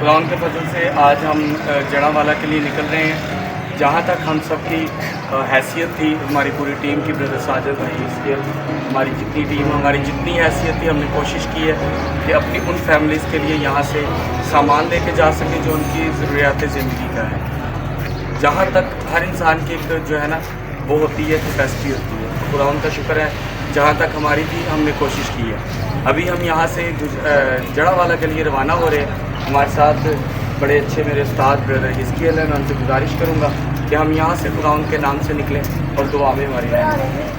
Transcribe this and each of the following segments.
خدا ان کے فضل سے آج ہم جڑا والا کے لیے نکل رہے ہیں. جہاں تک ہم سب کی حیثیت تھی، ہماری پوری ٹیم کی، بردر ساجد بھائی، اس کے ہماری جتنی ٹیم، ہماری جتنی حیثیت تھی، ہم نے کوشش کی ہے کہ اپنی ان فیملیز کے لیے یہاں سے سامان لے کے جا سکیں جو ان کی ضروریات زندگی کا ہے. جہاں تک ہر انسان کی ایک جو ہے نا وہ ہوتی ہے، کیپیسٹی ہوتی ہے. خدا ان کا شکر ہے جہاں تک ہماری تھی ہم نے کوشش کی ہے. ابھی ہم یہاں سے جڑا والا کے لیے روانہ ہو رہے ہیں. ہمارے ساتھ بڑے اچھے میرے استاد بردر ہزکیل ہیں. میں ان سے گزارش کروں گا کہ ہم یہاں سے خدا ان کے نام سے نکلیں اور دعا میں ہماری رہیں.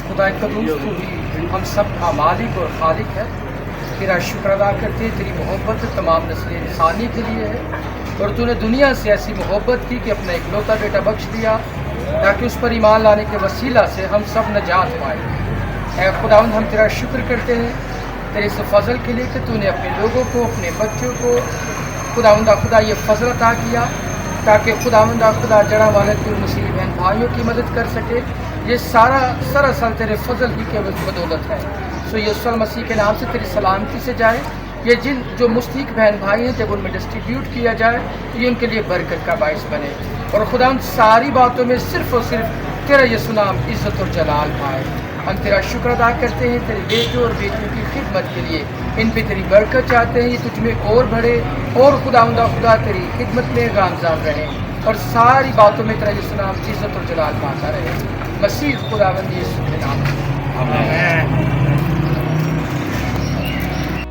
خدا قدوس تو ہی ہم سب کا مالک اور خالق ہے. تیرا شکر ادا کرتے ہیں، تیری محبت تمام نسل انسانی کے لیے ہے، اور تو نے دنیا سے ایسی محبت کی کہ اپنا اکلوتا بیٹا بخش دیا تاکہ اس پر ایمان لانے کے وسیلہ سے ہم سب نجات پائیں. اے خداوند، ہم تیرا شکر کرتے ہیں تیرے اس فضل کے لیے کہ تو نے اپنے لوگوں کو، اپنے بچوں کو خدا یہ فضل عطا کیا تاکہ خدا جڑا والے کی مسیح بہن بھائیوں کی مدد کر سکے. یہ سارا سراصل تیرے فضل ہی کے بدولت ہے. سو یسوع مسیح کے نام سے تیری سلامتی سے جائے. یہ جو مستحق بہن بھائی ہیں جب ان میں ڈسٹریبیوٹ کیا جائے تو یہ ان کے لیے برکت کا باعث بنے، اور خدا ان ساری باتوں میں صرف اور صرف تیرا یسوع نام عزت اور جلال پائے. ہم تیرا شکر ادا کرتے ہیں تیرے بیٹوں اور بیٹیوں کی خدمت کے لیے. ان پہ تیری برکت چاہتے ہیں، یہ تجھ میں اور بڑھے اور خدا تیری خدمت میں گامزن رہے، اور ساری باتوں میں تیرا یسوع نام عزت اور جلال پاتا رہے. مسیح خداوند یسوع کے نام. آمین.